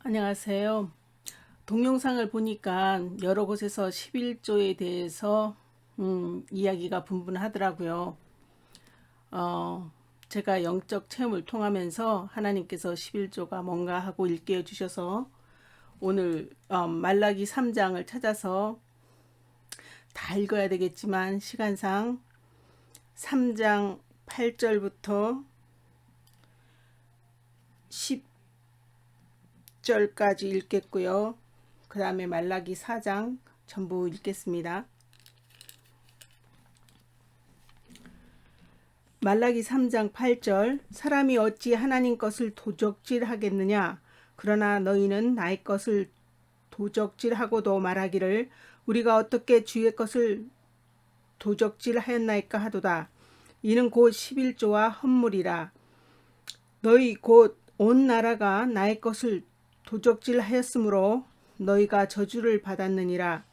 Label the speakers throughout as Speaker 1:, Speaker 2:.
Speaker 1: 안녕하세요. 동영상을 보니까 여러 곳에서 11조에 대해서 이야기가 분분하더라고요. 제가 영적 체험을 통하면서 하나님께서 11조가 뭔가 하고 일깨워 주셔서 오늘 말라기 3장을 찾아서 다 읽어야 되겠지만 시간상 3장 8절부터 10절까지 읽겠고요. 그 다음에 말라기 4장 전부 읽겠습니다. 말라기 3장 8절 사람이 어찌 하나님 것을 도적질하겠느냐 그러나 너희는 나의 것을 도적질하고도 말하기를 우리가 어떻게 주의 것을 도적질하였나이까 하도다. 이는 곧 11조와 헌물이라. 너희 곧 온 나라가 나의 것을 도적질하였으므로 너희가 저주를 받았느니라.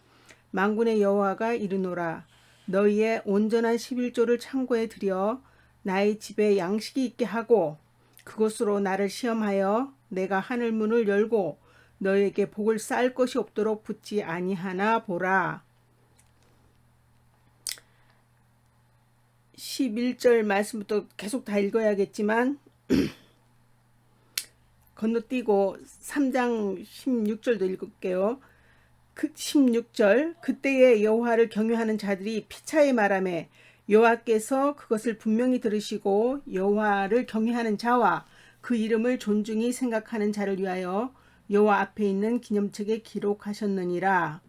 Speaker 1: 만군의 여호와가 이르노라. 너희의 온전한 11조를 창고에 들여 나의 집에 양식이 있게 하고 그곳으로 나를 시험하여 내가 하늘 문을 열고 너희에게 복을 쌓을 것이 없도록 붙지 아니하나 보라. 11절 말씀부터 계속 다 읽어야겠지만 건너뛰고 3장 16절도 읽을게요. 16절 그때에 여호와를 경외하는 자들이 피차에 말하매 여호와께서 그것을 분명히 들으시고 여호와를 경외하는 자와 그 이름을 존중히 생각하는 자를 위하여 여호와 앞에 있는 기념책에 기록하셨느니라.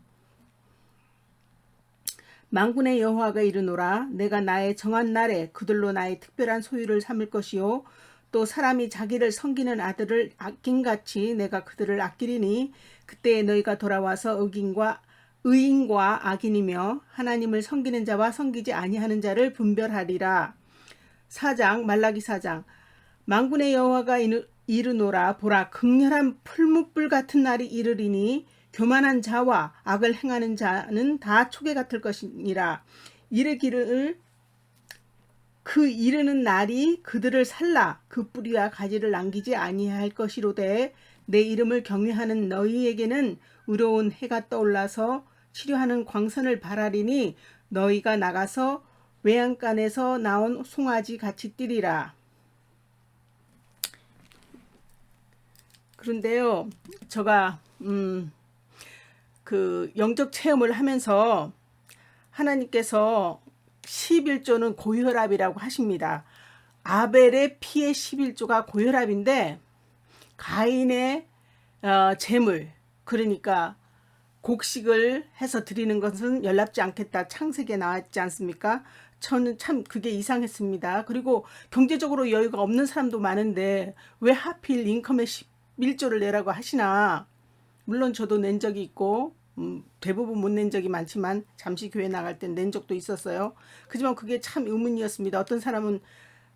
Speaker 1: 만군의 여호와가 이르노라. 내가 나의 정한 날에 그들로 나의 특별한 소유를 삼을 것이요 또 사람이 자기를 섬기는 아들을 아낌같이 내가 그들을 아끼리니 그때에 너희가 돌아와서 의인과 악인이며 하나님을 섬기는 자와 섬기지 아니하는 자를 분별하리라. 4장 말라기 4장 만군의 여호와가 이르노라. 보라 극렬한 풀무불 같은 날이 이르리니 교만한 자와 악을 행하는 자는 다 초계 같을 것이니라. 이르기를 그 이르는 날이 그들을 살라 그 뿌리와 가지를 남기지 아니할 것이로되 내 이름을 경외하는 너희에게는 의로운 해가 떠올라서 치료하는 광선을 발하리니 너희가 나가서 외양간에서 나온 송아지 같이 뛰리라. 그런데요, 제가 그 영적 체험을 하면서 하나님께서 11조는 고혈압이라고 하십니다. 아벨의 피의 11조가 고혈압인데 가인의 제물 그러니까 곡식을 해서 드리는 것은 연락지 않겠다. 창세기에 나왔지 않습니까? 저는 참 그게 이상했습니다. 그리고 경제적으로 여유가 없는 사람도 많은데 왜 하필 인컴의 11조를 내라고 하시나. 물론 저도 낸 적이 있고 대부분 못 낸 적이 많지만 잠시 교회 나갈 땐 낸 적도 있었어요. 그지만 그게 참 의문이었습니다. 어떤 사람은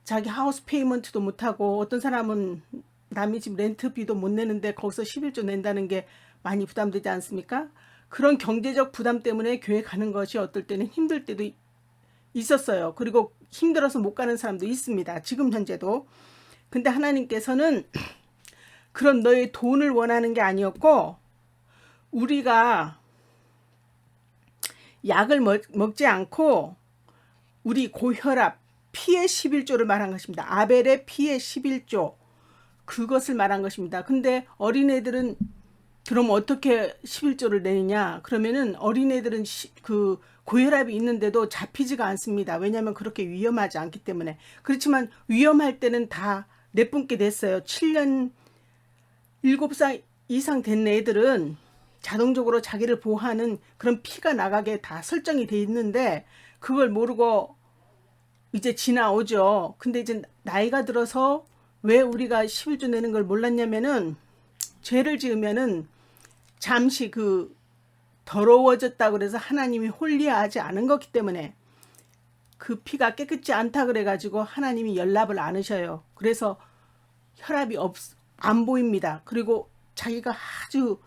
Speaker 1: 자기 하우스 페이먼트도 못하고 어떤 사람은 남의 집 렌트비도 못 내는데 거기서 11조 낸다는 게 많이 부담되지 않습니까? 그런 경제적 부담 때문에 교회 가는 것이 어떨 때는 힘들 때도 있었어요. 그리고 힘들어서 못 가는 사람도 있습니다. 지금 현재도. 근데 하나님께서는 그런 너의 돈을 원하는 게 아니었고 우리가 약을 먹지 않고 우리 고혈압 피의 11조를 말한 것입니다. 아벨의 피의 11조 그것을 말한 것입니다. 근데 어린애들은 그럼 어떻게 11조를 내느냐? 그러면은 어린애들은 그 고혈압이 있는데도 잡히지가 않습니다. 왜냐하면 그렇게 위험하지 않기 때문에. 그렇지만 위험할 때는 다 내뿜게 됐어요. 7년 7살 이상 된 애들은 자동적으로 자기를 보호하는 그런 피가 나가게 다 설정이 돼 있는데 그걸 모르고 이제 지나오죠. 근데 이제 나이가 들어서 왜 우리가 11조 내는 걸 몰랐냐면은 죄를 지으면은 잠시 그 더러워졌다 그래서 하나님이 홀리하지 않은 거기 때문에 그 피가 깨끗지 않다 그래가지고 하나님이 연락을 안 하셔요. 그래서 혈압이 안 보입니다. 그리고 자기가 아주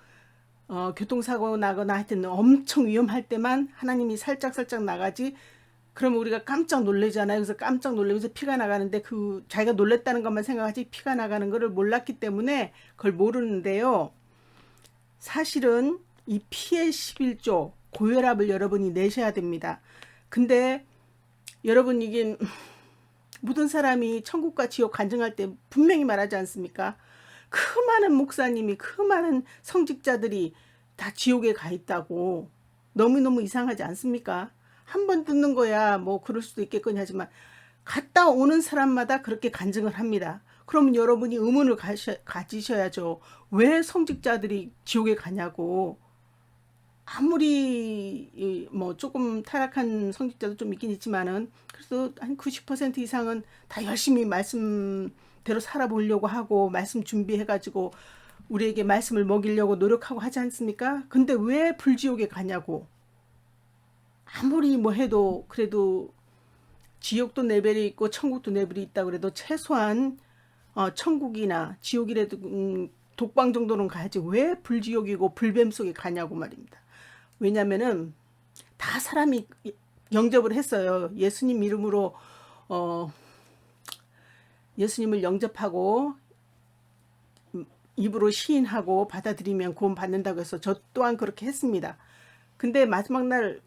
Speaker 1: 교통사고 나거나 하여튼 엄청 위험할 때만 하나님이 살짝 나가지. 그러면 우리가 깜짝 놀라잖아요. 그래서 깜짝 놀라면서 피가 나가는데 그 자기가 놀랬다는 것만 생각하지 피가 나가는 것을 몰랐기 때문에 그걸 모르는데요. 사실은 이 피해 11조 고혈압을 여러분이 내셔야 됩니다. 근데 여러분 이게 모든 사람이 천국과 지옥 간증할 때 분명히 말하지 않습니까? 그 많은 목사님이 그 많은 성직자들이 다 지옥에 가 있다고. 너무너무 이상하지 않습니까? 한 번 듣는 거야 뭐 그럴 수도 있겠거니 하지만 갔다 오는 사람마다 그렇게 간증을 합니다. 그럼 여러분이 의문을 가지셔야죠. 왜 성직자들이 지옥에 가냐고. 아무리 뭐 조금 타락한 성직자도 좀 있긴 있지만은 그래도 한 90% 이상은 다 열심히 말씀대로 살아보려고 하고 말씀 준비해가지고 우리에게 말씀을 먹이려고 노력하고 하지 않습니까? 근데 왜 불지옥에 가냐고. 아무리 뭐 해도 그래도 지옥도 레벨이 있고 천국도 레벨이 있다 그래도 최소한 천국이나 지옥이라도 독방 정도는 가야지 왜 불지옥이고 불뱀 속에 가냐고 말입니다. 왜냐면은 다 사람이 영접을 했어요. 예수님 이름으로 예수님을 영접하고 입으로 시인하고 받아들이면 구원 받는다고 해서 저 또한 그렇게 했습니다. 근데 마지막 날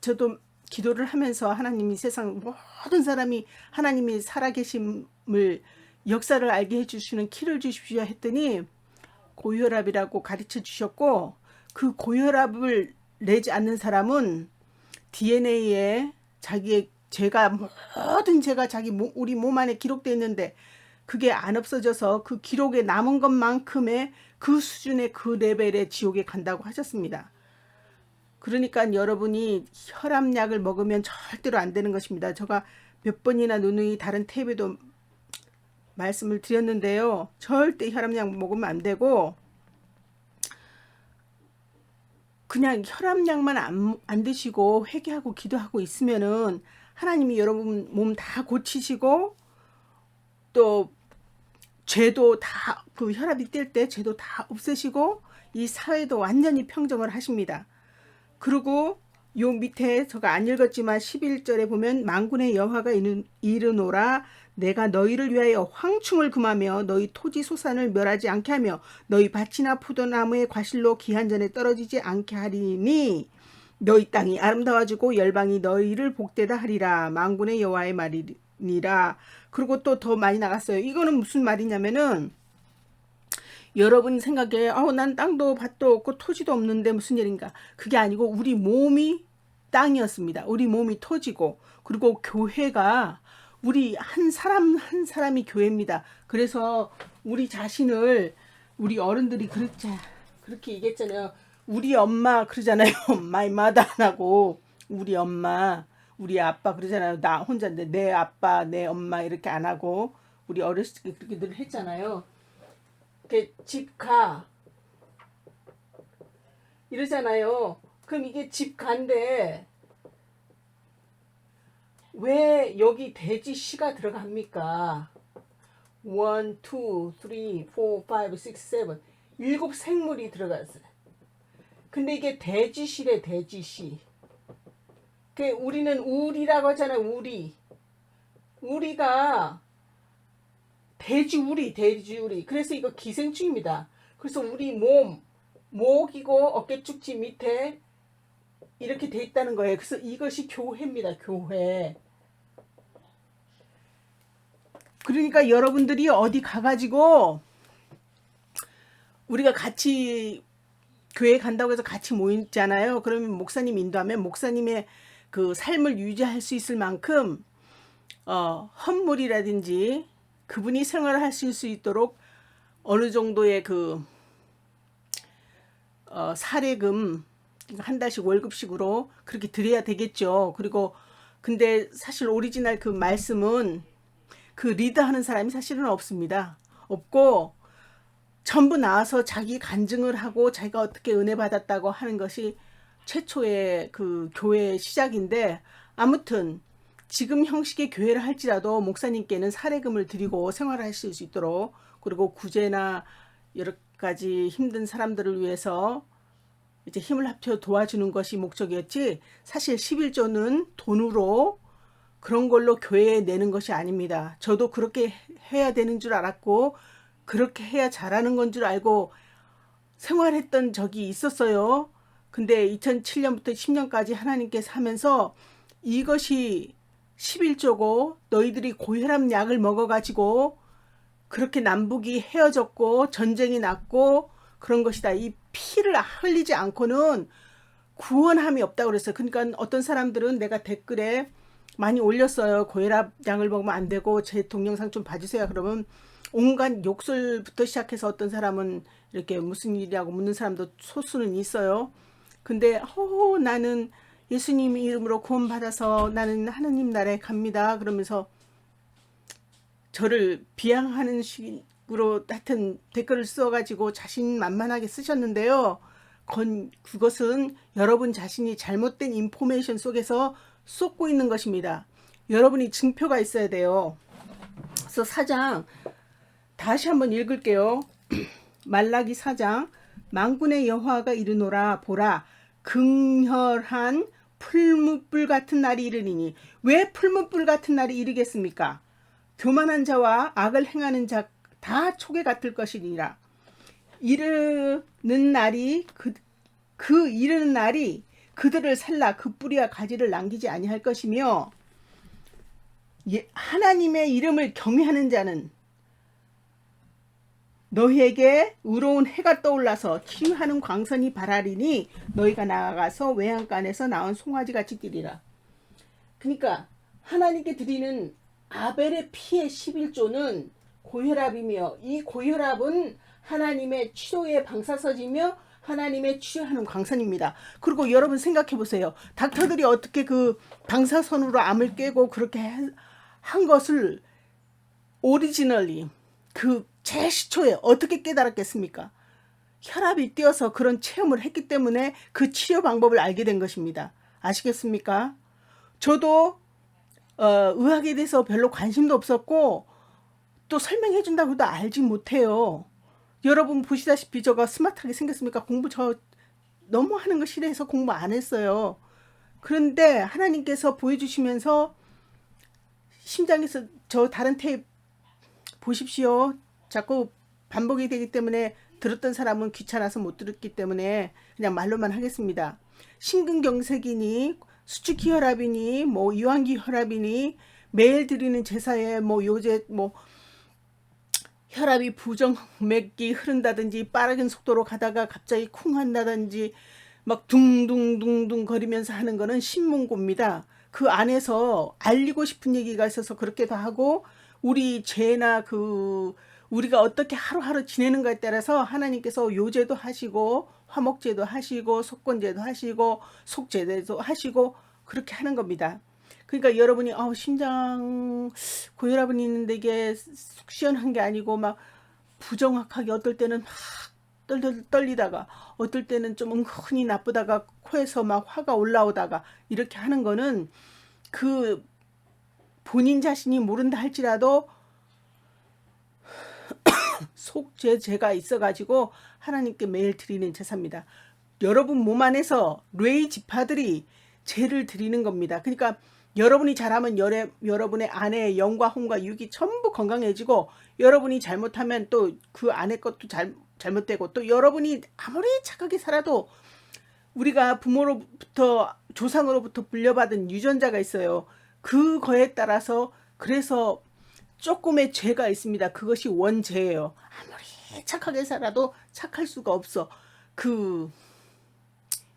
Speaker 1: 저도 기도를 하면서 하나님이 세상 모든 사람이 하나님이 살아계심을 역사를 알게 해주시는 키를 주십시오 했더니 고혈압이라고 가르쳐 주셨고 그 고혈압을 내지 않는 사람은 DNA에 자기의 죄가 모든 죄가 우리 몸 안에 기록되어 있는데 그게 안 없어져서 그 기록에 남은 것만큼의 그 수준의 그 레벨의 지옥에 간다고 하셨습니다. 그러니까 여러분이 혈압약을 먹으면 절대로 안 되는 것입니다. 제가 몇 번이나 누누이 다른 탭에도 말씀을 드렸는데요. 절대 혈압약 먹으면 안 되고 그냥 혈압약만 안 드시고 회개하고 기도하고 있으면은 하나님이 여러분 몸 다 고치시고 또 죄도 다 그 혈압이 뛸 때 죄도 다 없애시고 이 사회도 완전히 평정을 하십니다. 그리고 요 밑에 제가 안 읽었지만 11절에 보면 만군의 여호와가 이르노라 내가 너희를 위하여 황충을 금하며 너희 토지 소산을 멸하지 않게 하며 너희 밭이나 포도나무의 과실로 기한전에 떨어지지 않게 하리니 너희 땅이 아름다워지고 열방이 너희를 복되다 하리라. 만군의 여호와의 말이니라. 그리고 또 더 많이 나갔어요. 이거는 무슨 말이냐면은 여러분 생각에 난 땅도 밭도 없고 토지도 없는데 무슨 일인가. 그게 아니고 우리 몸이 땅이었습니다. 우리 몸이 토지고 그리고 교회가 우리 한 사람 한 사람이 교회입니다. 그래서 우리 자신을 우리 어른들이 그렇게 얘기했잖아요. 우리 엄마 그러잖아요. my mother 안 하고 우리 엄마 우리 아빠 그러잖아요. 나 혼자인데 내 아빠 내 엄마 이렇게 안 하고 우리 어렸을 때 그렇게 늘 했잖아요. 이렇게 집 가 이러잖아요. 그럼 이게 집 간데 왜 여기 돼지 시가 들어갑니까? 1, 2, 3, 4, 5, 6, 7 일곱 생물이 들어갔어요. 근데 이게 돼지시래 돼지시. 우리는 우리라고 하잖아요. 우리가 돼지우리. 그래서 이거 기생충입니다. 그래서 우리 목이고 어깨축지 밑에 이렇게 돼 있다는 거예요. 그래서 이것이 교회입니다. 교회. 그러니까 여러분들이 어디 가가지고 우리가 같이 교회 간다고 해서 같이 모이잖아요. 그러면 목사님 인도하면 목사님의 그 삶을 유지할 수 있을 만큼 헌물이라든지 그분이 생활을 하실 수 있도록 어느 정도의 그 사례금 한 달씩 월급식으로 그렇게 드려야 되겠죠. 그리고 근데 사실 오리지널 그 말씀은 그 리더하는 사람이 사실은 없습니다. 없고 전부 나와서 자기 간증을 하고 자기가 어떻게 은혜 받았다고 하는 것이 최초의 그 교회의 시작인데 아무튼 지금 형식의 교회를 할지라도 목사님께는 사례금을 드리고 생활하실 수 있도록 그리고 구제나 여러 가지 힘든 사람들을 위해서 이제 힘을 합쳐 도와주는 것이 목적이었지 사실 11조는 돈으로 그런 걸로 교회에 내는 것이 아닙니다. 저도 그렇게 해야 되는 줄 알았고 그렇게 해야 잘하는 건 줄 알고 생활했던 적이 있었어요. 근데 2007년부터 10년까지 하나님께서 하면서 이것이 11조고 너희들이 고혈압 약을 먹어가지고 그렇게 남북이 헤어졌고 전쟁이 났고 그런 것이다. 이 피를 흘리지 않고는 구원함이 없다고 그랬어요. 그러니까 어떤 사람들은 내가 댓글에 많이 올렸어요. 고혈압 약을 먹으면 안 되고 제 동영상 좀 봐주세요. 그러면 온갖 욕설부터 시작해서 어떤 사람은 이렇게 무슨 일이라고 묻는 사람도 소수는 있어요. 근데 나는 예수님 이름으로 구원받아서 나는 하느님 나라에 갑니다. 그러면서 저를 비하하는 식으로 하여튼 댓글을 써가지고 자신만만하게 쓰셨는데요. 그것은 여러분 자신이 잘못된 인포메이션 속에서 쏟고 있는 것입니다. 여러분이 증표가 있어야 돼요. 그래서 4장 다시 한번 읽을게요. 말라기 4장 만군의 여호와가 이르노라 보라 긍혈한 풀무불 같은 날이 이르리니. 왜 풀무불 같은 날이 이르겠습니까? 교만한 자와 악을 행하는 자 다 초계 같을 것이니라. 이르는 날이 그 이르는 날이 그들을 살라 그 뿌리와 가지를 남기지 아니할 것이며 하나님의 이름을 경외하는 자는 너희에게 의로운 해가 떠올라서 치유하는 광선이 발하리니 너희가 나아가서 외양간에서 나온 송아지같이 뛰리라. 그러니까 하나님께 드리는 아벨의 피의 11조는 고혈압이며 이 고혈압은 하나님의 치료의 방사선이며 하나님의 치유하는 광선입니다. 그리고 여러분 생각해 보세요. 닥터들이 어떻게 그 방사선으로 암을 깨고 그렇게 한 것을 오리지널리 그 제시초에 어떻게 깨달았겠습니까? 혈압이 뛰어서 그런 체험을 했기 때문에 그 치료 방법을 알게 된 것입니다. 아시겠습니까? 저도 의학에 대해서 별로 관심도 없었고 또 설명해 준다고 해도 알지 못해요. 여러분 보시다시피 저가 스마트하게 생겼습니까? 공부 저 너무 하는 거 싫어해서 공부 안 했어요. 그런데 하나님께서 보여주시면서 심장에서 저 다른 테이프 보십시오. 자꾸 반복이 되기 때문에 들었던 사람은 귀찮아서 못 들었기 때문에 그냥 말로만 하겠습니다. 심근경색이니 수축기 혈압이니 뭐 유한기 혈압이니 매일 드리는 제사에 뭐 요새 뭐 혈압이 부정맥이 흐른다든지 빠른 속도로 가다가 갑자기 쿵 한다든지 막 둥둥둥둥 거리면서 하는 거는 신문고입니다. 그 안에서 알리고 싶은 얘기가 있어서 그렇게도 하고 우리 죄나 우리가 어떻게 하루하루 지내는가에 따라서 하나님께서 요제도 하시고 화목제도 하시고 속건제도 하시고 속제도 하시고 그렇게 하는 겁니다. 그러니까 여러분이 심장 고혈압은 있는데 이게 속 시원한 게 아니고 막 부정확하게 어떨 때는 막 떨리다가 어떨 때는 좀 은근히 나쁘다가 코에서 막 화가 올라오다가 이렇게 하는 거는 그 본인 자신이 모른다 할지라도 속죄제가 있어가지고 하나님께 매일 드리는 제사입니다. 여러분 몸 안에서 레이 지파들이 죄를 드리는 겁니다. 그러니까 여러분이 잘하면 여러분의 아내의 영과 혼과 육이 전부 건강해지고 여러분이 잘못하면 또 그 아내 것도 잘못되고 또 여러분이 아무리 착하게 살아도 우리가 부모로부터 조상으로부터 물려받은 유전자가 있어요. 그거에 따라서 그래서 조금의 죄가 있습니다. 그것이 원죄예요. 아무리 착하게 살아도 착할 수가 없어. 그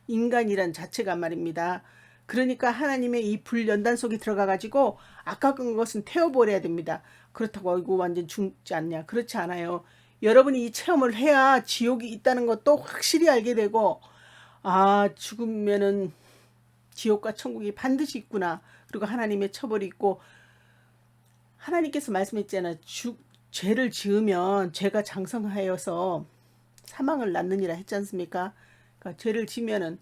Speaker 1: 인간이란 자체가 말입니다. 그러니까 하나님의 이 불연단 속에 들어가 가지고 아까운 것은 태워버려야 됩니다. 그렇다고 이거 완전 죽지 않냐? 그렇지 않아요. 여러분이 이 체험을 해야 지옥이 있다는 것도 확실히 알게 되고 죽으면은 지옥과 천국이 반드시 있구나. 그리고 하나님의 처벌이 있고 하나님께서 말씀했잖아요. 죄를 지으면 죄가 장성하여서 사망을 낳느니라 했지 않습니까? 그러니까 죄를 지면은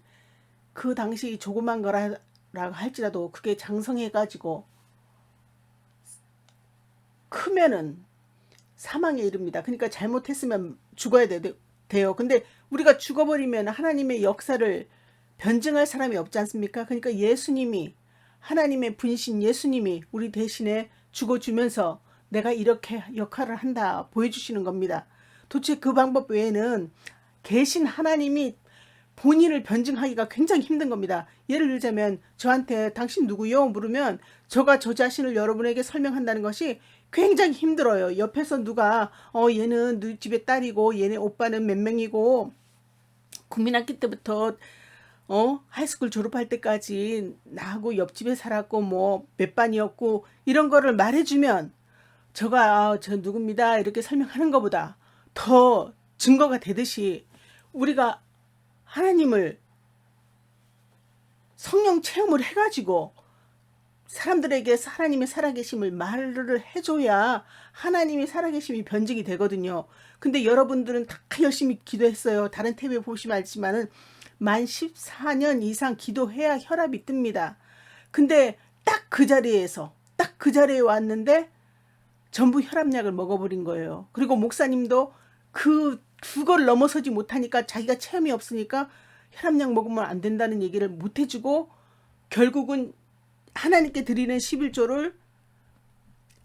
Speaker 1: 그 당시 조그만 거라 할지라도 그게 장성해가지고 크면은 사망에 이릅니다. 그러니까 잘못했으면 죽어야 돼요. 근데 우리가 죽어버리면 하나님의 역사를 변증할 사람이 없지 않습니까? 그러니까 예수님이 하나님의 분신 예수님이 우리 대신에 죽어주면서 내가 이렇게 역할을 한다 보여주시는 겁니다. 도대체 그 방법 외에는 계신 하나님이 본인을 변증하기가 굉장히 힘든 겁니다. 예를 들자면 저한테 당신 누구요? 물으면 저가 저 자신을 여러분에게 설명한다는 것이 굉장히 힘들어요. 옆에서 누가 얘는 누 집의 딸이고 얘네 오빠는 몇 명이고 국민학기 때부터 하이스쿨 졸업할 때까지 나하고 옆집에 살았고 뭐 몇 반이었고 이런 거를 말해주면 저가 저 누굽니다 이렇게 설명하는 것보다 더 증거가 되듯이 우리가 하나님을 성령 체험을 해가지고 사람들에게 하나님의 살아계심을 말을 해줘야 하나님의 살아계심이 변증이 되거든요. 근데 여러분들은 다 열심히 기도했어요. 다른 탭에 보시면 알지만은 만 14년 이상 기도해야 혈압이 뜹니다. 근데 딱 그 자리에 왔는데 전부 혈압약을 먹어버린 거예요. 그리고 목사님도 그걸 넘어서지 못하니까 자기가 체험이 없으니까 혈압약 먹으면 안 된다는 얘기를 못 해주고 결국은 하나님께 드리는 11조를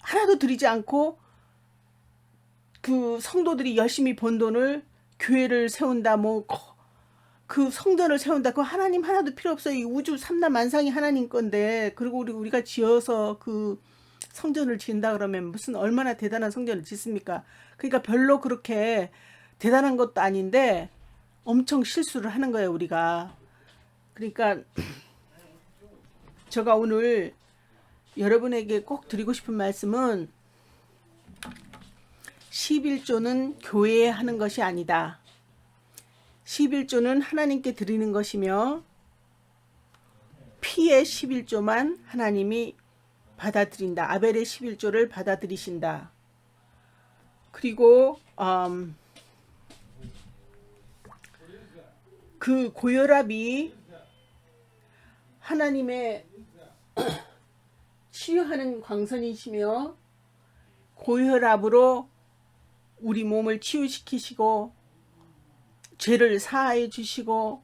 Speaker 1: 하나도 드리지 않고 그 성도들이 열심히 번 돈을 교회를 세운다 그 성전을 세운다 그 하나님 하나도 필요 없어요. 이 우주 삼라만상이 하나님 건데 그리고 우리가 지어서 그 성전을 지은다 그러면 무슨 얼마나 대단한 성전을 짓습니까? 그러니까 별로 그렇게 대단한 것도 아닌데 엄청 실수를 하는 거예요 우리가. 그러니까 제가 오늘 여러분에게 꼭 드리고 싶은 말씀은 11조는 교회에 하는 것이 아니다. 11조는 하나님께 드리는 것이며 피의 11조만 하나님이 받아들인다. 아벨의 11조를 받아들이신다. 그리고 그 고혈압이 하나님의 치유하는 광선이시며 고혈압으로 우리 몸을 치유시키시고 죄를 사하해 주시고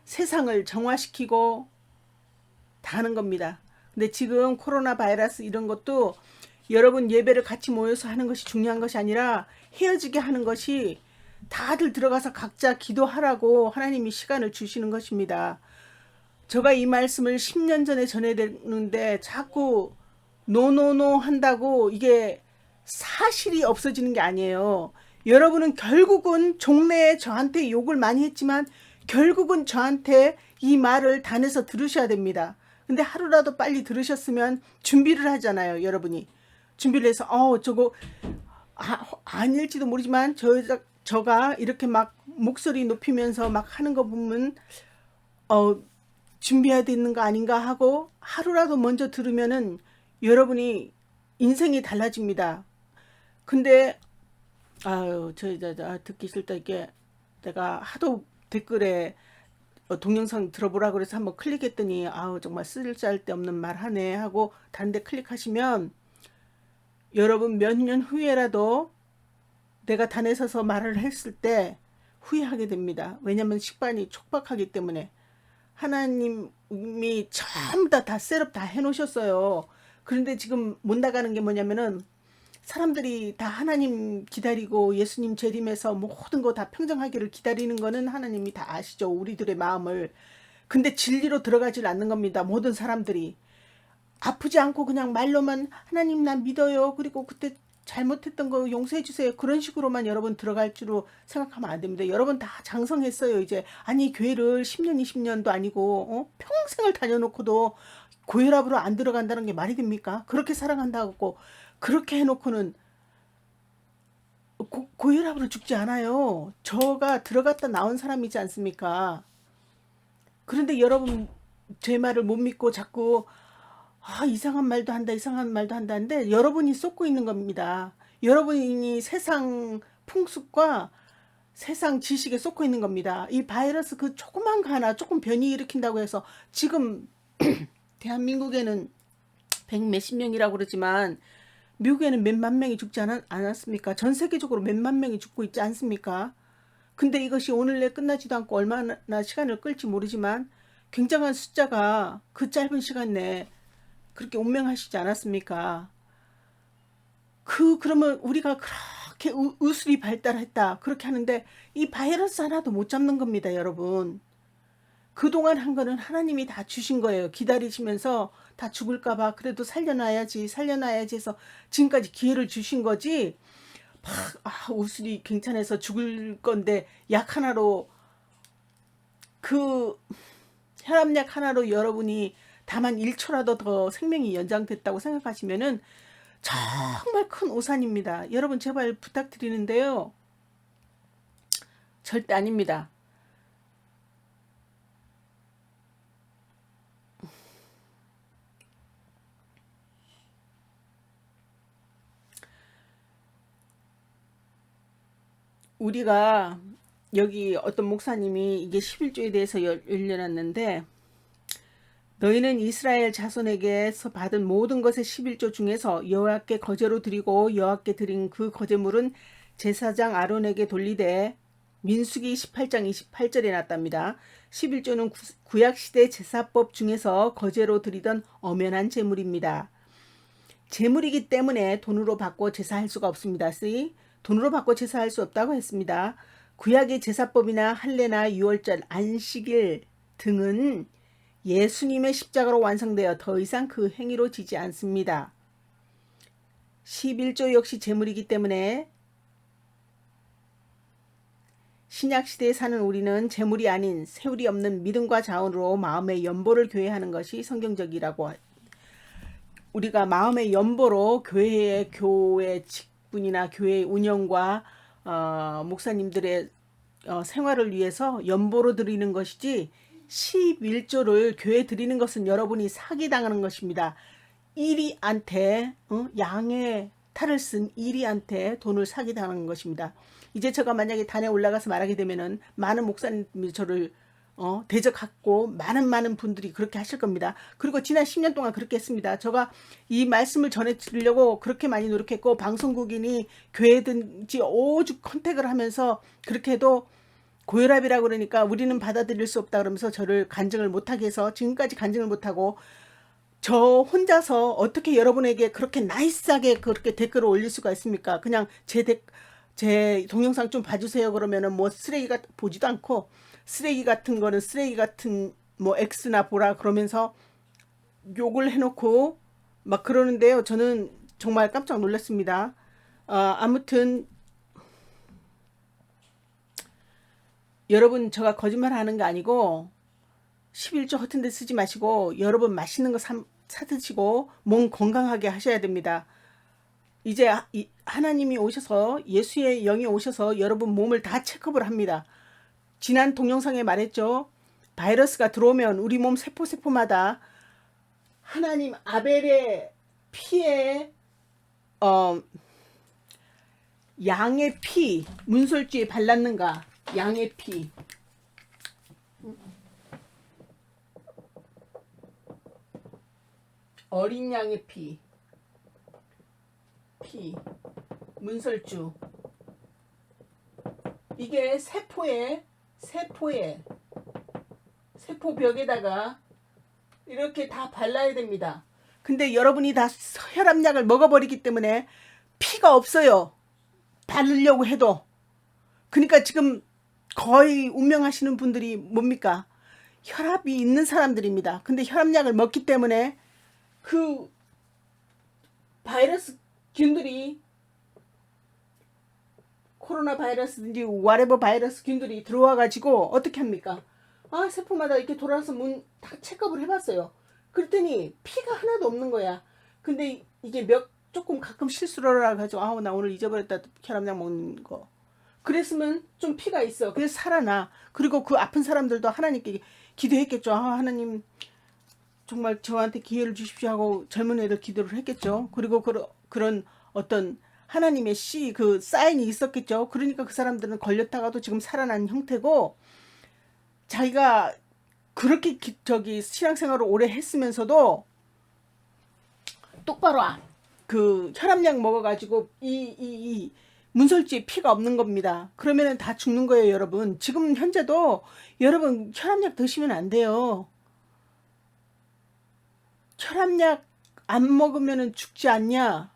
Speaker 1: 세상을 정화시키고 다 하는 겁니다. 근데 지금 코로나 바이러스 이런 것도 여러분 예배를 같이 모여서 하는 것이 중요한 것이 아니라 헤어지게 하는 것이 다들 들어가서 각자 기도하라고 하나님이 시간을 주시는 것입니다. 제가 이 말씀을 10년 전에 전해드렸는데 자꾸 노노노 한다고 이게 사실이 없어지는 게 아니에요. 여러분은 결국은 종래에 저한테 욕을 많이 했지만 결국은 저한테 이 말을 단에서 들으셔야 됩니다. 근데 하루라도 빨리 들으셨으면 준비를 하잖아요. 여러분이 준비를 해서 저거 아닐지도 모르지만 저가 이렇게 막 목소리 높이면서 막 하는 거 보면 준비해야 되는 거 아닌가 하고 하루라도 먼저 들으면은 여러분이 인생이 달라집니다. 근데 듣기 싫다. 이게 내가 하도 댓글에 동영상 들어보라 그래서 한번 클릭했더니 정말 쓸데없는 말 하네 하고 다른 데 클릭하시면 여러분 몇 년 후에라도 내가 단에 서서 말을 했을 때 후회하게 됩니다. 왜냐하면 식반이 촉박하기 때문에 하나님이 전부 다 셋업 다 해놓으셨어요. 그런데 지금 못 나가는 게 뭐냐면은 사람들이 다 하나님 기다리고 예수님 재림해서 모든 거 다 평정하기를 기다리는 거는 하나님이 다 아시죠. 우리들의 마음을. 근데 진리로 들어가질 않는 겁니다. 모든 사람들이. 아프지 않고 그냥 말로만 하나님 난 믿어요. 그리고 그때 잘못했던 거 용서해 주세요. 그런 식으로만 여러분 들어갈 줄로 생각하면 안 됩니다. 여러분 다 장성했어요. 이제 아니 교회를 10년 20년도 아니고 평생을 다녀놓고도 고혈압으로 안 들어간다는 게 말이 됩니까? 그렇게 사랑한다고 그렇게 해놓고는 고혈압으로 죽지 않아요. 저가 들어갔다 나온 사람이지 않습니까? 그런데 여러분 제 말을 못 믿고 자꾸 이상한 말도 한다 하는데 여러분이 쏟고 있는 겁니다. 여러분이 세상 풍습과 세상 지식에 쏟고 있는 겁니다. 이 바이러스 그 조그만 거 하나 조금 변이 일으킨다고 해서 지금 대한민국에는 100 몇십 명이라고 그러지만 미국에는 몇만 명이 죽지 않았습니까? 전 세계적으로 몇만 명이 죽고 있지 않습니까? 근데 이것이 오늘 내일 끝나지도 않고 얼마나 시간을 끌지 모르지만 굉장한 숫자가 그 짧은 시간 내에 그렇게 운명하시지 않았습니까? 그러면 우리가 의술이 발달했다 그렇게 하는데 이 바이러스 하나도 못 잡는 겁니다, 여러분. 그동안 한 거는 하나님이 다 주신 거예요. 기다리시면서 다 죽을까봐 그래도 살려놔야지 해서 지금까지 기회를 주신 거지. 우슬이 괜찮아서 죽을 건데 약 하나로, 그 혈압약 하나로 여러분이 다만 1초라도 더 생명이 연장됐다고 생각하시면은 정말 큰 오산입니다. 여러분 제발 부탁드리는데요. 절대 아닙니다. 우리가 여기 어떤 목사님이 이게 11조에 대해서 열려놨는데, 너희는 이스라엘 자손에게서 받은 모든 것의 11조 중에서 여호와께 거제로 드리고 여호와께 드린 그 거제물은 제사장 아론에게 돌리되, 민수기 18장 28절에 났답니다. 11조는 구약시대 제사법 중에서 거제로 드리던 엄연한 제물입니다. 제물이기 때문에 돈으로 받고 제사할 수가 없습니다. 돈으로 받고 제사할 수 없다고 했습니다. 구약의 제사법이나 할례나 유월절, 안식일 등은 예수님의 십자가로 완성되어 더 이상 그 행위로 지지 않습니다. 11조 역시 제물이기 때문에 신약시대에 사는 우리는 제물이 아닌 세울이 없는 믿음과 자원으로 마음의 연보를 교회하는 것이 성경적이라고. 우리가 마음의 연보로 교회 직분이나 교회 운영과 목사님들의 생활을 위해서 연보로 드리는 것이지, 11조를 교회 드리는 것은 여러분이 사기당하는 것입니다. 이리한테 양의 탈을 쓴 이리한테 돈을 사기당하는 것입니다. 이제 제가 만약에 단에 올라가서 말하게 되면은 많은 목사님이 저를 대적하고 많은 분들이 그렇게 하실 겁니다. 그리고 지난 10년 동안 그렇게 했습니다. 제가 이 말씀을 전해드리려고 그렇게 많이 노력했고, 방송국인이 교회든지 오죽 컨택을 하면서 그렇게 해도 고혈압이라고 그러니까 우리는 받아들일 수 없다 그러면서 저를 간증을 못하게 해서 지금까지 간증을 못하고, 저 혼자서 어떻게 여러분에게 그렇게 나이스하게 그렇게 댓글을 올릴 수가 있습니까? 그냥 제 동영상 좀 봐주세요 그러면은 뭐 쓰레기가 보지도 않고, 쓰레기 같은 거는 쓰레기 같은 뭐 X나 보라 그러면서 욕을 해놓고 막 그러는데요. 저는 정말 깜짝 놀랐습니다. 아무튼 여러분, 제가 거짓말 하는 거 아니고 11조 허튼 데 쓰지 마시고 여러분 맛있는 거 사 드시고 몸 건강하게 하셔야 됩니다. 이제 하나님이 오셔서, 예수의 영이 오셔서 여러분 몸을 다 체크업을 합니다. 지난 동영상에 말했죠. 바이러스가 들어오면 우리 몸 세포마다 하나님 아벨의 피에 양의 피, 문설주에 발랐는가, 양의 피, 어린 양의 피, 문설주, 이게 세포벽에다가 이렇게 다 발라야 됩니다. 근데 여러분이 다 혈압약을 먹어버리기 때문에 피가 없어요. 바르려고 해도. 그러니까 지금 거의 운명하시는 분들이 뭡니까? 혈압이 있는 사람들입니다. 근데 혈압약을 먹기 때문에 그 바이러스 균들이, 코로나 바이러스든지 whatever 바이러스 균들이 들어와가지고 어떻게 합니까? 세포마다 이렇게 돌아서 문 다 체크업을 해봤어요. 그랬더니 피가 하나도 없는 거야. 근데 이게 조금 가끔 실수를 해가지고 나 오늘 잊어버렸다, 혈압약 먹는 거. 그랬으면 좀 피가 있어. 그래서 살아나. 그리고 그 아픈 사람들도 하나님께 기도했겠죠. 하나님 정말 저한테 기회를 주십시오 하고 젊은 애들 기도를 했겠죠. 그리고 그런 어떤 하나님의 그 사인이 있었겠죠. 그러니까 그 사람들은 걸렸다가도 지금 살아난 형태고, 자기가 그렇게 신앙생활을 오래 했으면서도 똑바로 그 혈압약 먹어가지고 이 문설주에 피가 없는 겁니다. 그러면은 다 죽는 거예요, 여러분. 지금 현재도 여러분 혈압약 드시면 안 돼요. 혈압약 안 먹으면은 죽지 않냐?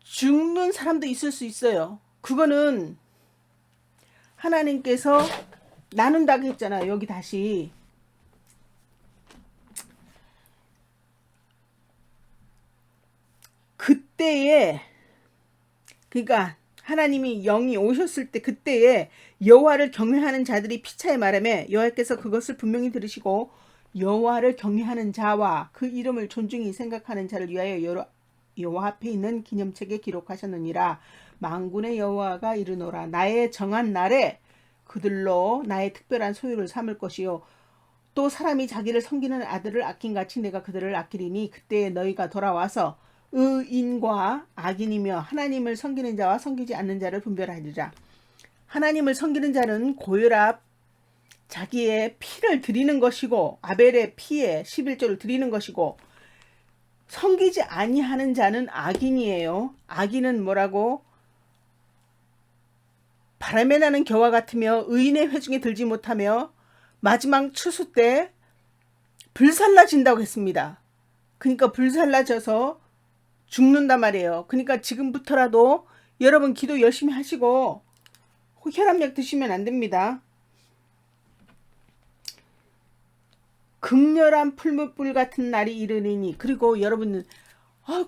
Speaker 1: 죽는 사람도 있을 수 있어요. 그거는 하나님께서 나눈다고 했잖아요. 여기 다시 그때에, 그러니까 하나님이 영이 오셨을 때 그때에 여호와를 경외하는 자들이 피차에 말하며 여호와께서 그것을 분명히 들으시고 여호와를 경외하는 자와 그 이름을 존중히 생각하는 자를 위하여 여호와 앞에 있는 기념책에 기록하셨느니라. 만군의 여호와가 이르노라. 나의 정한 날에 그들로 나의 특별한 소유를 삼을 것이요 또 사람이 자기를 섬기는 아들을 아낀같이 내가 그들을 아끼리니 그때에 너희가 돌아와서 의인과 악인이며 하나님을 섬기는 자와 섬기지 않는 자를 분별하리라. 하나님을 섬기는 자는 고혈압 자기의 피를 드리는 것이고 아벨의 피에 11조를 드리는 것이고 섬기지 아니하는 자는 악인이에요. 악인은 뭐라고? 바람에 나는 겨와 같으며 의인의 회중에 들지 못하며 마지막 추수 때 불살라진다고 했습니다. 그러니까 불살라져서 죽는단 말이에요. 그러니까 지금부터라도 여러분 기도 열심히 하시고 혈압약 드시면 안 됩니다. 극렬한 풀무불 같은 날이 이르리니. 그리고 여러분은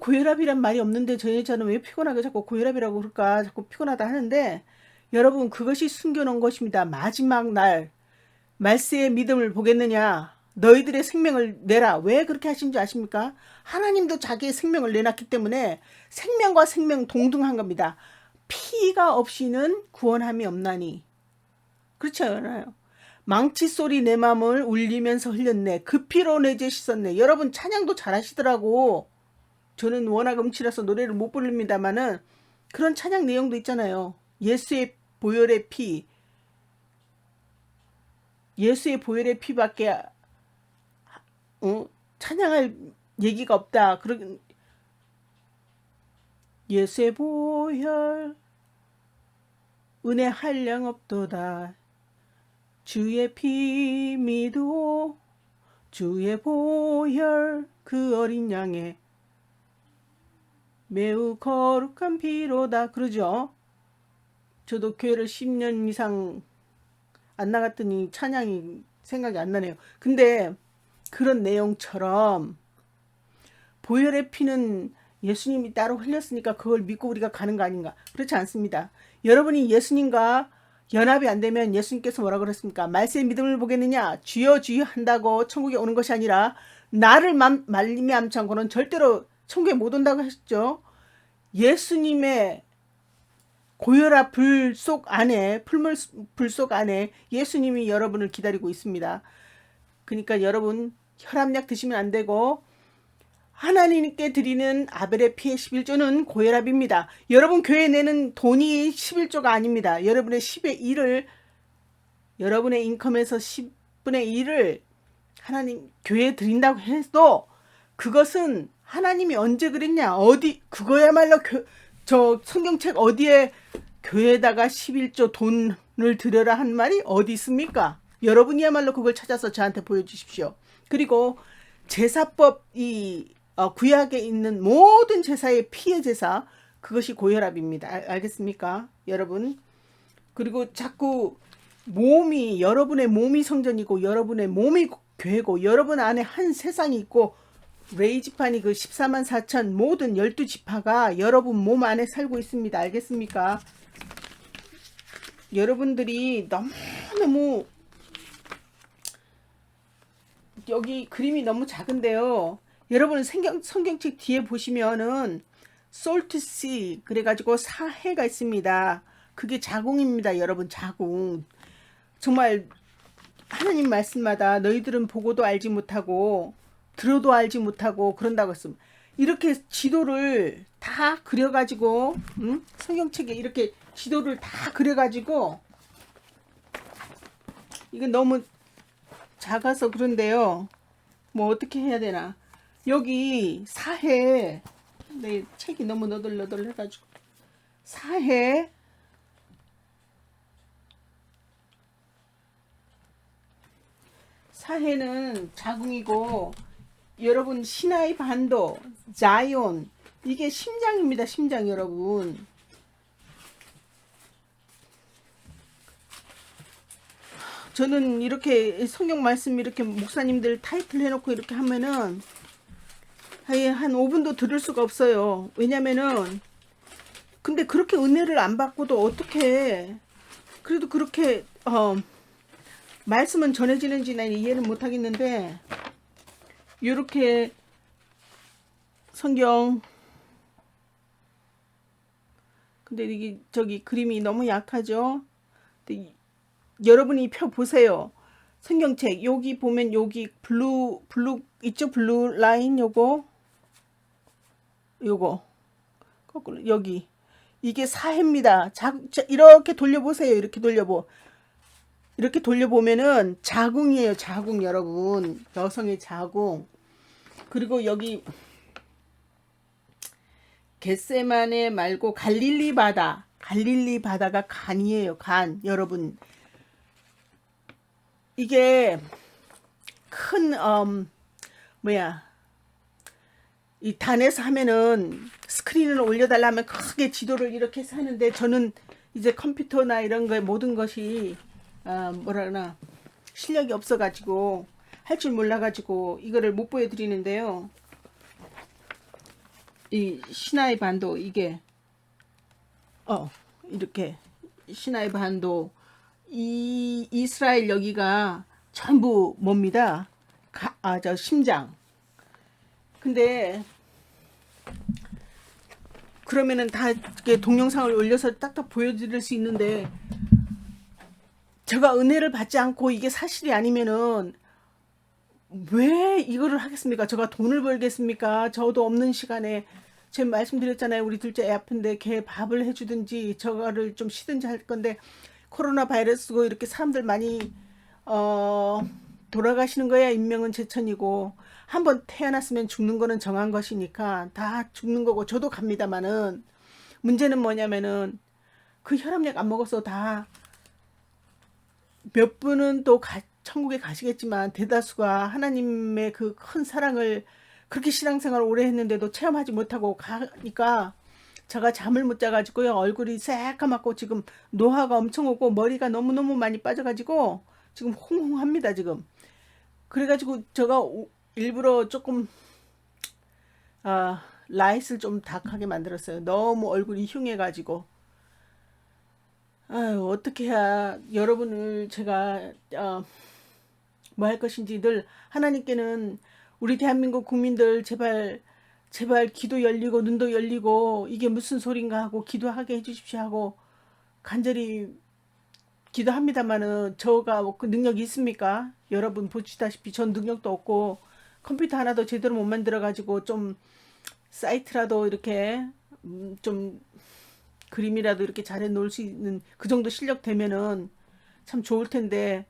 Speaker 1: 고혈압이란 말이 없는데 저 여자는 왜 피곤하게 자꾸 고혈압이라고 그럴까, 자꾸 피곤하다 하는데, 여러분 그것이 숨겨놓은 것입니다. 마지막 날 말세의 믿음을 보겠느냐, 너희들의 생명을 내라. 왜 그렇게 하신 줄 아십니까? 하나님도 자기의 생명을 내놨기 때문에 생명과 생명 동등한 겁니다. 피가 없이는 구원함이 없나니. 그렇지 않아요? 망치 소리 내 맘을 울리면서 흘렸네. 그 피로 내 죄 씻었네. 여러분 찬양도 잘하시더라고. 저는 워낙 음치라서 노래를 못 부릅니다만은 그런 찬양 내용도 있잖아요. 예수의 보혈의 피, 예수의 보혈의 피밖에 찬양할 얘기가 없다. 예수의 보혈 은혜 한량 없도다. 주의 피 믿어 주의 보혈 그 어린 양의 매우 거룩한 피로다. 그러죠. 저도 교회를 10년 이상 안 나갔더니 찬양이 생각이 안 나네요. 근데 그런 내용처럼 보혈의 피는 예수님이 따로 흘렸으니까 그걸 믿고 우리가 가는 거 아닌가? 그렇지 않습니다. 여러분이 예수님과 연합이 안 되면 예수님께서 뭐라 그랬습니까? 말세의 믿음을 보겠느냐? 주여 주여 한다고 천국에 오는 것이 아니라 나를 말미암지 않고는 절대로 천국에 못 온다고 하셨죠. 예수님의 고혈압 불 속 안에, 풀물 불 속 안에 예수님이 여러분을 기다리고 있습니다. 그러니까 여러분 혈압약 드시면 안 되고, 하나님께 드리는 아벨의 피의 11조는 고혈압입니다. 여러분 교회 내는 돈이 11조가 아닙니다. 여러분의 10의 1을, 여러분의 인컴에서 10분의 1을 하나님 교회에 드린다고 해도 그것은 하나님이 언제 그랬냐? 어디, 그거야말로 저 성경책 어디에 교회에다가 11조 돈을 드려라 한 말이 어디 있습니까? 여러분이야말로 그걸 찾아서 저한테 보여주십시오. 그리고 제사법, 구약에 있는 모든 제사의 피의 제사, 그것이 고혈압입니다. 알겠습니까? 여러분. 그리고 자꾸 여러분의 몸이 성전이고 여러분의 몸이 교회고 여러분 안에 한 세상이 있고, 레이지판이 그 14만 4천 모든 12지파가 여러분 몸 안에 살고 있습니다. 알겠습니까? 여러분들이 너무 여기 그림이 너무 작은데요. 여러분 성경책 뒤에 보시면은 솔트씨 그래가지고 사해가 있습니다. 그게 자궁입니다. 여러분 자궁. 정말 하나님 말씀마다 너희들은 보고도 알지 못하고 들어도 알지 못하고 그런다고 했습니다. 이렇게 지도를 다 그려가지고 성경책에 이렇게 지도를 다 그려가지고, 이건 너무 작아서 그런데요. 뭐 어떻게 해야 되나. 여기 사해, 내 책이 너무 너덜너덜 해가지고 사해는 자궁이고, 여러분 시나이 반도, 자이온, 이게 심장입니다. 심장 여러분. 저는 이렇게 성경 말씀 이렇게 목사님들 타이틀 해놓고 이렇게 하면은 아예 한 5분도 들을 수가 없어요. 왜냐면은 근데 그렇게 은혜를 안 받고도 어떻게 그래도 그렇게 말씀은 전해지는지 난 이해는 못 하겠는데 이렇게 성경 근데 이게 저기 그림이 너무 약하죠. 근데 여러분이 펴 보세요. 성경책 여기 보면 여기 블루 있죠? 블루 라인 요거 거꾸로 여기 이게 사해입니다. 이렇게 돌려보세요. 이렇게 돌려보면은 자궁이에요. 자궁 여러분. 여성의 자궁. 그리고 여기 겟세마네 말고 갈릴리 바다. 갈릴리 바다가 간이에요. 간. 여러분. 이게 큰 이 단에서 하면은 스크린을 올려달라면 크게 지도를 이렇게 해서 하는데 저는 이제 컴퓨터나 이런 거 모든 것이 뭐라나 실력이 없어가지고 할 줄 몰라가지고 이거를 못 보여드리는데요. 이 시나이 반도 이게 이렇게 시나이 반도 이 이스라엘 여기가 전부 뭡니다. 저 심장. 근데 그러면은 다 이렇게 동영상을 올려서 딱딱 보여드릴 수 있는데 제가 은혜를 받지 않고 이게 사실이 아니면은 왜 이거를 하겠습니까? 제가 돈을 벌겠습니까? 저도 없는 시간에 제가 말씀드렸잖아요. 우리 둘째 애 아픈데 걔 밥을 해주든지 저거를 좀 쉬든지 할 건데 코로나 바이러스고 이렇게 사람들 많이 돌아가시는 거야. 인명은 제천이고 한번 태어났으면 죽는 거는 정한 것이니까 다 죽는 거고 저도 갑니다마는 문제는 뭐냐면은 그 혈압약 안 먹어서 다 몇 분은 또 천국에 가시겠지만 대다수가 하나님의 그 큰 사랑을 그렇게 신앙생활을 오래 했는데도 체험하지 못하고 가니까 제가 잠을 못 자가지고요. 얼굴이 새까맣고 지금 노화가 엄청 오고 머리가 너무너무 많이 빠져가지고 지금 홍홍합니다 지금. 그래가지고 제가 일부러 조금 라이트를 좀 다크하게 만들었어요. 너무 얼굴이 흉해가지고. 아유, 어떻게 해야 여러분을 제가 뭐 할 것인지 늘 하나님께는 우리 대한민국 국민들 제발 귀도 열리고 눈도 열리고 이게 무슨 소린가 하고 기도하게 해주십시오 하고 간절히 기도합니다마는 저가 그 능력이 있습니까? 여러분 보시다시피 전 능력도 없고 컴퓨터 하나도 제대로 못 만들어 가지고 좀 사이트라도 이렇게 좀 그림이라도 이렇게 잘해 놓을 수 있는 그 정도 실력 되면은 참 좋을 텐데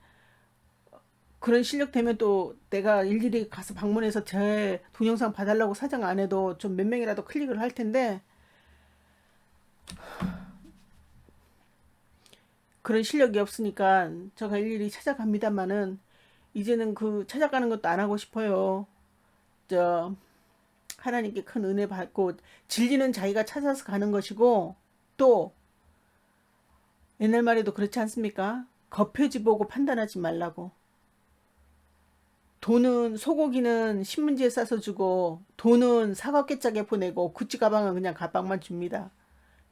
Speaker 1: 그런 실력 되면 또 내가 일일이 가서 방문해서 제 동영상 봐달라고 사정 안 해도 좀 몇 명이라도 클릭을 할 텐데 그런 실력이 없으니까 제가 일일이 찾아갑니다마는 이제는 그 찾아가는 것도 안 하고 싶어요. 저 하나님께 큰 은혜 받고 진리는 자기가 찾아서 가는 것이고 또 옛날 말에도 그렇지 않습니까? 겉표지 보고 판단하지 말라고. 돈은 소고기는 신문지에 싸서 주고 돈은 사과 깨짝에 보내고 구찌 가방은 그냥 가방만 줍니다.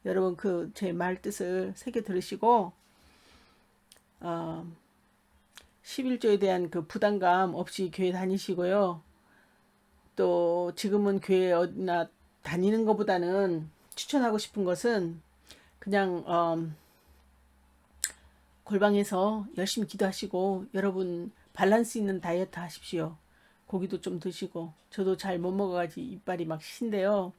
Speaker 1: 여러분 그 제 말 뜻을 새겨 들으시고 11조에 대한 그 부담감 없이 교회 다니시고요. 또 지금은 교회 어디나 다니는 것보다는 추천하고 싶은 것은 그냥 골방에서 열심히 기도하시고 여러분 밸런스 있는 다이어트 하십시오. 고기도 좀 드시고 저도 잘 못 먹어가지고 이빨이 막 신데요.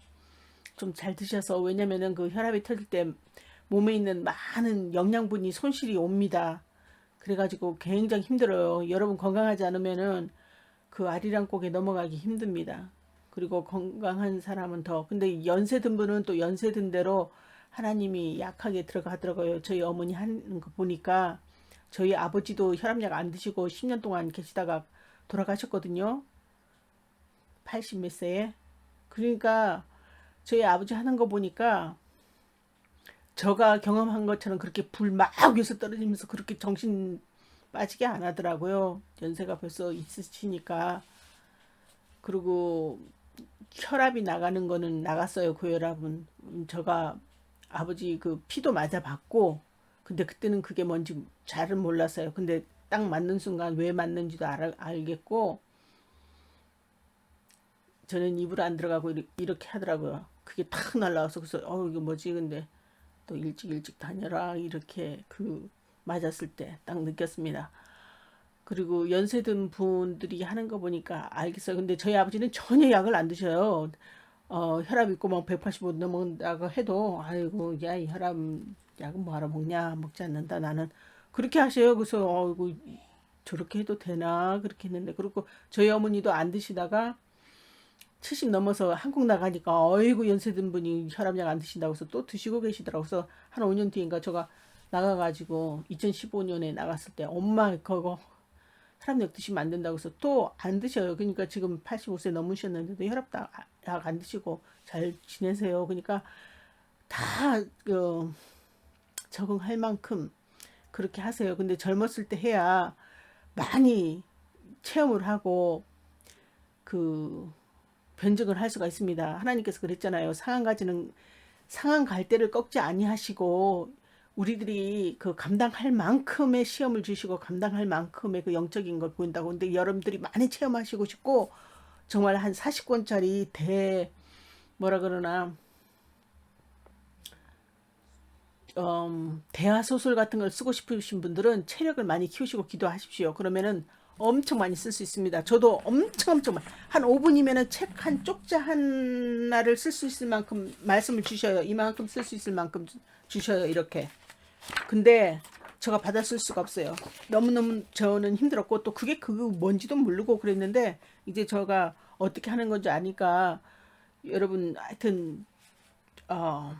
Speaker 1: 좀 잘 드셔서 왜냐면은 그 혈압이 터질 때 몸에 있는 많은 영양분이 손실이 옵니다. 그래가지고 굉장히 힘들어요. 여러분 건강하지 않으면은 그 아리랑곡에 넘어가기 힘듭니다. 그리고 건강한 사람은 더. 근데 연세 든 분은 또 연세 든 대로 하나님이 약하게 들어가더라고요. 저희 어머니 하는 거 보니까 저희 아버지도 혈압약 안 드시고 10년 동안 계시다가 돌아가셨거든요. 80 몇 세에. 그러니까 저희 아버지 하는 거 보니까 제가 경험한 것처럼 그렇게 불 막 위에서 떨어지면서 그렇게 정신 빠지게 안 하더라고요. 연세가 벌써 있으시니까. 그리고 혈압이 나가는 거는 나갔어요. 고혈압은. 제가 아버지 그 피도 맞아봤고, 근데 그때는 그게 뭔지 잘은 몰랐어요. 근데 딱 맞는 순간 왜 맞는지도 알겠고, 저는 입으로 안 들어가고 이렇게 하더라고요. 그게 탁 날라와서 그래서 이거 뭐지? 근데 또 일찍 일찍 다녀라 이렇게 그 맞았을 때 딱 느꼈습니다. 그리고 연세 든 분들이 하는 거 보니까 알겠어요. 근데 저희 아버지는 전혀 약을 안 드셔요. 혈압 있고 막 185 넘어온다고 해도 아이고 야 이 혈압 약은 뭐하러 먹냐 먹지 않는다 나는 그렇게 하셔요. 그래서 이거 저렇게 해도 되나 그렇게 했는데 그리고 저희 어머니도 안 드시다가 70 넘어서 한국 나가니까 어이구 연세 든 분이 혈압약 안 드신다고 해서 또 드시고 계시더라고요. 그래서 한 5년 뒤인가 제가 나가가지고 2015년에 나갔을 때 엄마 그거 혈압약 드시면 안 된다고 해서 또 안 드셔요. 그러니까 지금 85세 넘으셨는데도 혈압약 안 드시고 잘 지내세요. 그러니까 다 적응할 만큼 그렇게 하세요. 근데 젊었을 때 해야 많이 체험을 하고 그 변증을 할 수가 있습니다. 하나님께서 그랬잖아요. 상한 갈대를 꺾지 아니하시고 우리들이 그 감당할 만큼의 시험을 주시고 감당할 만큼의 그 영적인 걸 보인다고. 근데 여러분들이 많이 체험하시고 싶고 정말 한 40권짜리 뭐라 그러나 대화 소설 같은 걸 쓰고 싶으신 분들은 체력을 많이 키우시고 기도하십시오. 그러면은 엄청 많이 쓸 수 있습니다. 저도 엄청 한 5분이면은 책 한 쪽자 하나를 쓸 수 있을 만큼 말씀을 주셔요. 이만큼 쓸 수 있을 만큼 주셔요. 이렇게. 근데 제가 받아 쓸 수가 없어요. 너무너무 저는 힘들었고 또 그게 뭔지도 모르고 그랬는데 이제 제가 어떻게 하는 건지 아니까 여러분 하여튼 어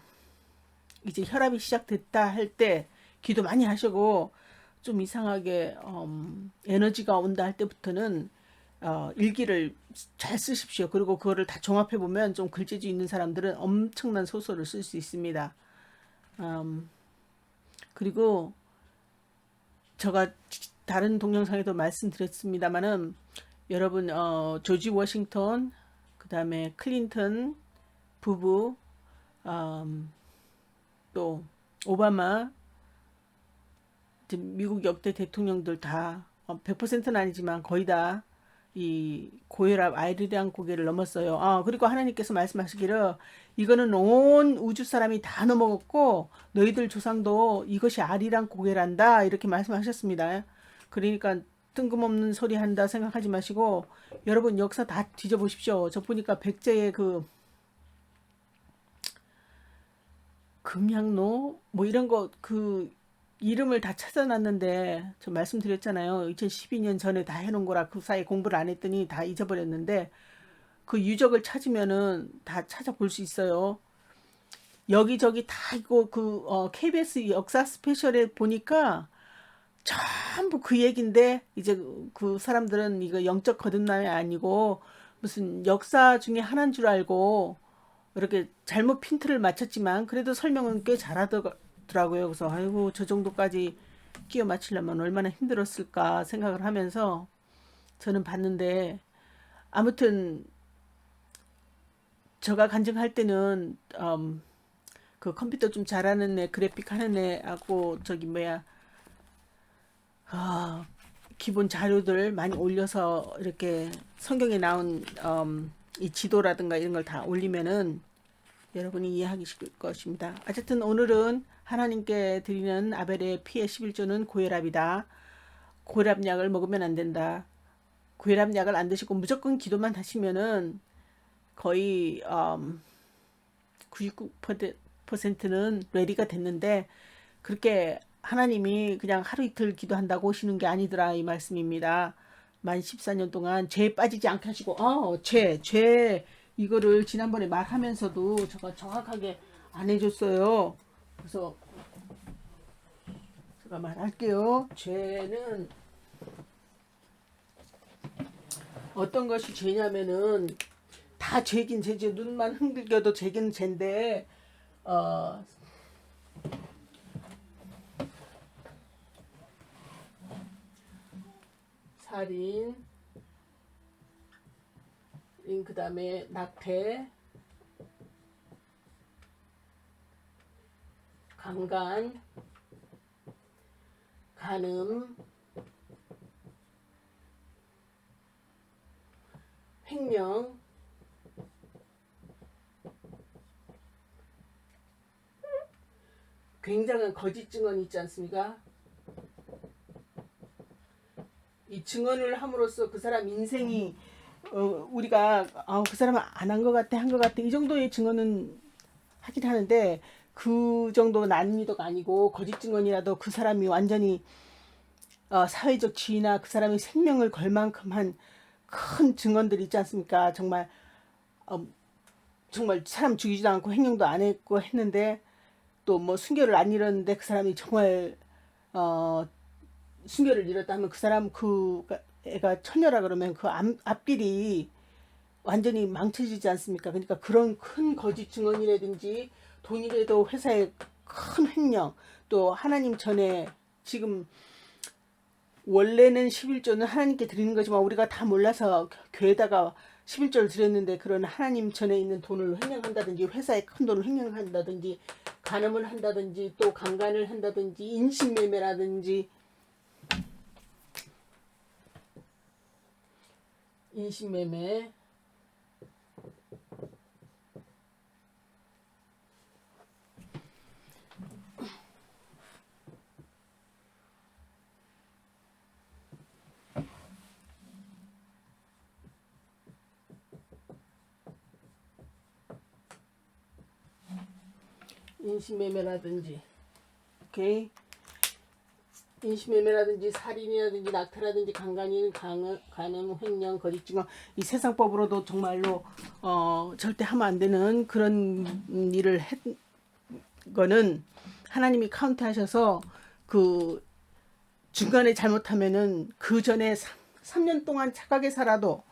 Speaker 1: 이제 혈압이 시작됐다 할 때 기도 많이 하시고 좀 이상하게 에너지가 온다 할 때부터는 일기를 잘 쓰십시오. 그리고 그거를 다 종합해 보면 좀 글재주 있는 사람들은 엄청난 소설을 쓸 수 있습니다. 음, 그리고 제가 다른 동영상에도 말씀드렸습니다마는 여러분 조지 워싱턴 그다음에 클린턴 부부 음, 또 오바마 미국 역대 대통령들 다 100%는 아니지만 거의 다 이 고혈압 아리랑 고개를 넘었어요. 그리고 하나님께서 말씀하시기를 이거는 온 우주 사람이 다 넘어갔고 너희들 조상도 이것이 아리랑 고개란다 이렇게 말씀하셨습니다. 그러니까 뜬금없는 소리 한다 생각하지 마시고 여러분 역사 다 뒤져보십시오. 저 보니까 백제의 그 금양로 뭐 이런 거 그 이름을 다 찾아놨는데 저 말씀드렸잖아요. 2012년 전에 다 해놓은 거라 그 사이에 공부를 안 했더니 다 잊어버렸는데 그 유적을 찾으면은 다 찾아볼 수 있어요. 여기저기 다 이거 KBS 역사 스페셜에 보니까 전부 그 얘긴데 이제 그 사람들은 이거 영적 거듭남이 아니고 무슨 역사 중에 하나인 줄 알고 이렇게 잘못 핀트를 맞췄지만 그래도 설명은 꽤 잘하더라고요. 그래서 아이고 저 정도까지 끼워 맞추려면 얼마나 힘들었을까 생각을 하면서 저는 봤는데 아무튼 제가 간증할 때는 그 컴퓨터 좀 잘하는 애 그래픽 하는 애하고 저기 뭐야 아, 기본 자료들 많이 올려서 이렇게 성경에 나온 이 지도라든가 이런 걸 다 올리면은 여러분이 이해하기 쉽을 것입니다. 어쨌든 오늘은 하나님께 드리는 아벨의 피의 11조는 고혈압이다. 고혈압약을 먹으면 안 된다. 고혈압약을 안 드시고 무조건 기도만 하시면은 거의 99%는 레디가 됐는데 그렇게 하나님이 그냥 하루 이틀 기도한다고 오시는 게 아니더라 이 말씀입니다. 만 14년 동안 죄에 빠지지 않게 하시고 죄 이거를 지난번에 말하면서도 제가 정확하게 안 해줬어요. 그래서 제가 말할게요. 죄는 어떤 것이 죄냐면은 다 다 죄긴 죄죠. 눈만 흔들겨도 죄긴 죄인데 어, 살인, 그 다음에 낙태, 강간, 간음, 횡령, 굉장한 거짓 증언이 있지 않습니까? 이 증언을 함으로써 그 사람 인생이 우리가 그 사람은 안 한 것 같아 한 것 같아 이 정도의 증언은 하긴 하는데 그 정도 난이도가 아니고 거짓 증언이라도 그 사람이 완전히 사회적 지위나 그 사람의 생명을 걸 만큼 한 큰 증언들이 있지 않습니까? 정말 정말 사람 죽이지도 않고 횡령도 안 했고 했는데 또 뭐 순교를 안 잃었는데 그 사람이 정말 어, 순교를 잃었다면 그 사람 그 애가 처녀라 그러면 그 앞길이 완전히 망쳐지지 않습니까? 그러니까 그런 큰 거짓 증언이라든지 돈이라도 회사에 큰 횡령 또 하나님 전에 지금 원래는 11조는 하나님께 드리는 거지만 우리가 다 몰라서 교회다가 11조를 드렸는데 그런 하나님 전에 있는 돈을 횡령한다든지 회사에 큰 돈을 횡령한다든지 간음을 한다든지 또 강간을 한다든지 인신매매라든지 인신매매 인신매매라든지 오케이 인신매매라든지 살인이라든지 낙태라든지 강간인 간음 횡령 거짓 증언 이 세상법으로도 정말로 절대 하면 안 되는 그런 일을 했 거는 하나님이 카운트하셔서 그 중간에 잘못하면은 그 전에 3년 동안 착하게 살아도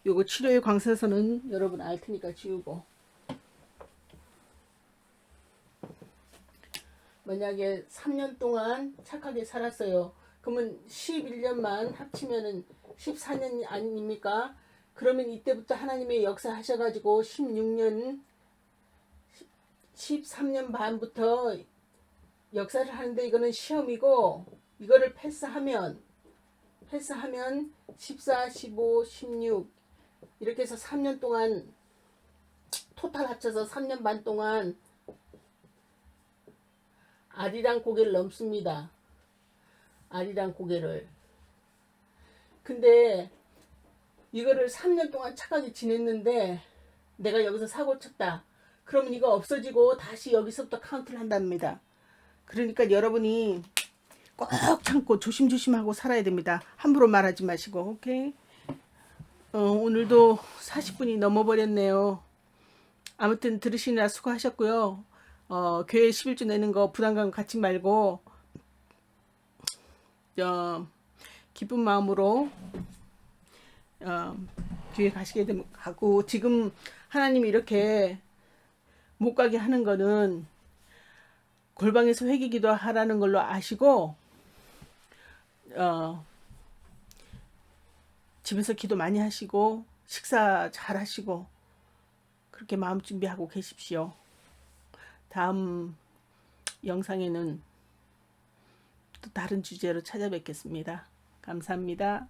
Speaker 1: 요거 치료의 광선서는 여러분 알 테니까 지우고 만약에 3년 동안 착하게 살았어요. 그러면 11년만 합치면은 14년 아닙니까? 그러면 이때부터 하나님의 역사 하셔가지고 16년 13년 반부터 역사를 하는데 이거는 시험이고 이거를 패스하면 14, 15, 16 이렇게 해서 3년 동안 토탈 합쳐서 3년 반 동안 아리랑 고개를 넘습니다. 아리랑 고개를. 근데 이거를 3년 동안 착하게 지냈는데 내가 여기서 사고 쳤다. 그러면 이거 없어지고 다시 여기서부터 카운트를 한답니다. 그러니까 여러분이 꼭 참고 조심조심하고 살아야 됩니다. 함부로 말하지 마시고 오케이? 오늘도 40분이 넘어버렸네요. 아무튼 들으시느라 수고하셨고요. 교회 11조 내는 거 부담감 갖지 말고 기쁜 마음으로 교회 가시게 되면 가고 지금 하나님이 이렇게 못 가게 하는 거는 골방에서 회개기도 하라는 걸로 아시고 집에서 기도 많이 하시고 식사 잘 하시고 그렇게 마음 준비하고 계십시오. 다음 영상에는 또 다른 주제로 찾아뵙겠습니다. 감사합니다.